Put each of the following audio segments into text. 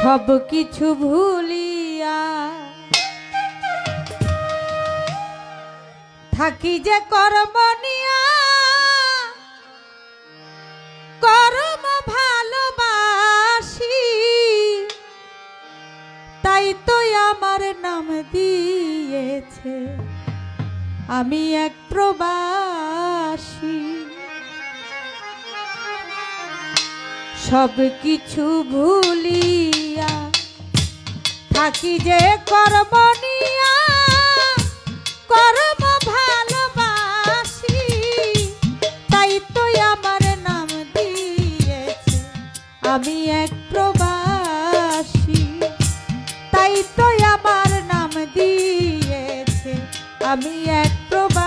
সব কিছু ভুলিয়া থাকি যে কর্ম নিয়া, কর্ম ভালোবাসি, তাই তো আমার নাম দিয়েছে আমি এক প্রবাসী। সব কিছু ভুলিয়া থাকি যে কর্ম নিয়া, কর্ম ভালোবাসি, তাই তো আমার নাম দিয়েছে আমি এক প্রবাসী। তাই তো আমার নাম দিয়েছে আমি এক প্রবাসী।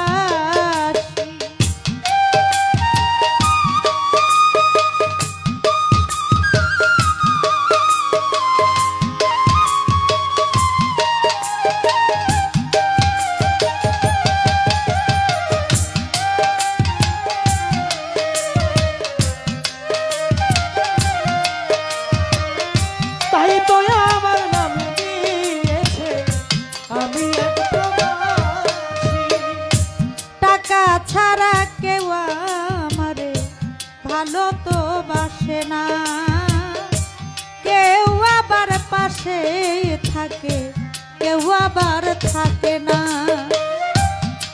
ছাড়া কেউ আমারে ভালো তো বাসে না, কেউ আবার পাশে থাকে, কেউ আবার থাকে না।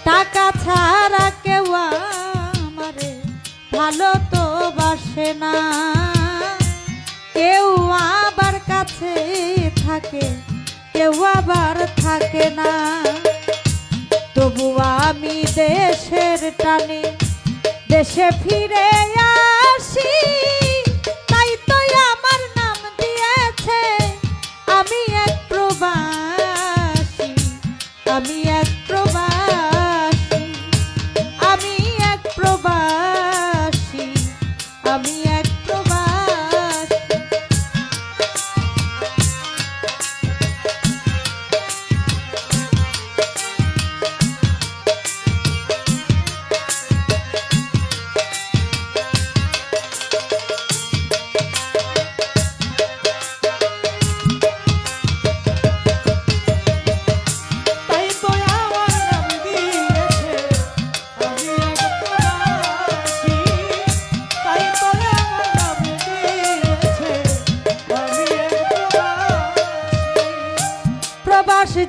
টাকা ছাড়া কেউ আমারে ভালো তো বাসে না, কেউ আবার কাছে থাকে, কেউ আবার থাকে না। তবু আমি দেশের টানে দেশে ফিরে আসি, তাই তো আমার নাম দিয়েছে আমি এক প্রবাসী। আমি এক প্রবাসী, আমি এক প্রবাসী, আমি এক প্রবাসী।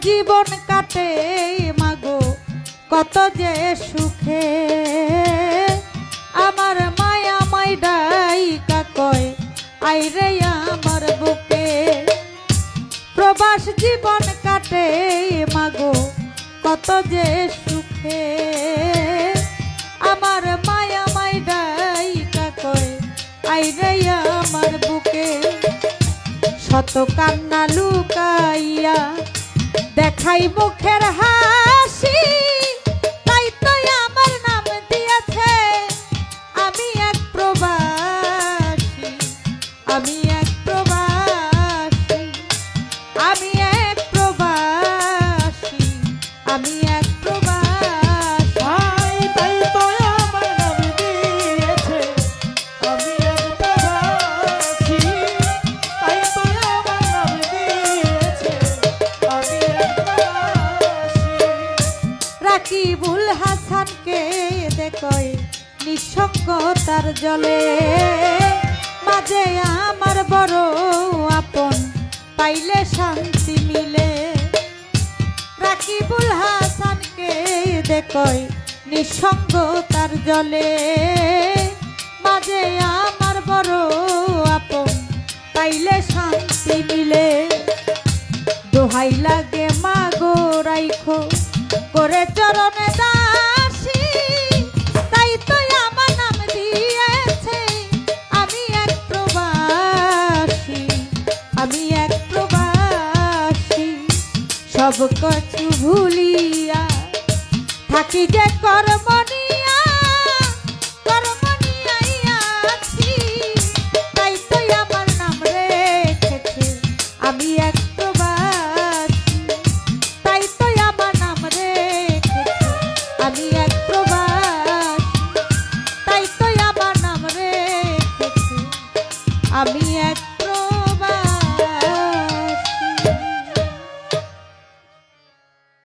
জীবন কাটে মাগো কত যে সুখে, আমার মায়া মাইডাই কাকয় আইরে আমার বুকে। প্রবাস জীবন কাটে মাগো কত যে সুখে, আমার মায়া মাইডাই কাকয় আইরে আমার বুকে। শত কান্না লুকাইয়া দেখাই মুখের হাসি, তাই তো আমার নাম দিয়েছে আমি এক প্রবাসী। আমি এক প্রবাসী, আমি এক প্রবাসী, আমি এক প্রবাসী। তাই তো আমার নাম দিয়েছে আমি এক প্রবাসী, তাই তো আমার নাম দিয়েছে আমি এক প্রবাসী। রাকিবুল হাসানকে দেখয় নিঃসঙ্গতার জলে, মাঝে আমার বড় আপন পাইলে শান্তি মিলে। রাকিবুল হাসানকে দেখয় নিঃসঙ্গতার জলে, মাঝে আমার বড় আপন পাইলে শান্তি মিলে। দোহাই লাগে মাগো রাইখো করে চরণে দাসী, তাই তো আমার নাম দিয়েছে আমি এক প্রবাসী। আমি এক প্রবাসী, সব কিছু ভুলিয়া থাকি যে কর্ম নিয়া, কর্ম নিয়াই আছি, তাই তো আমার নাম রেখেছে আমি এক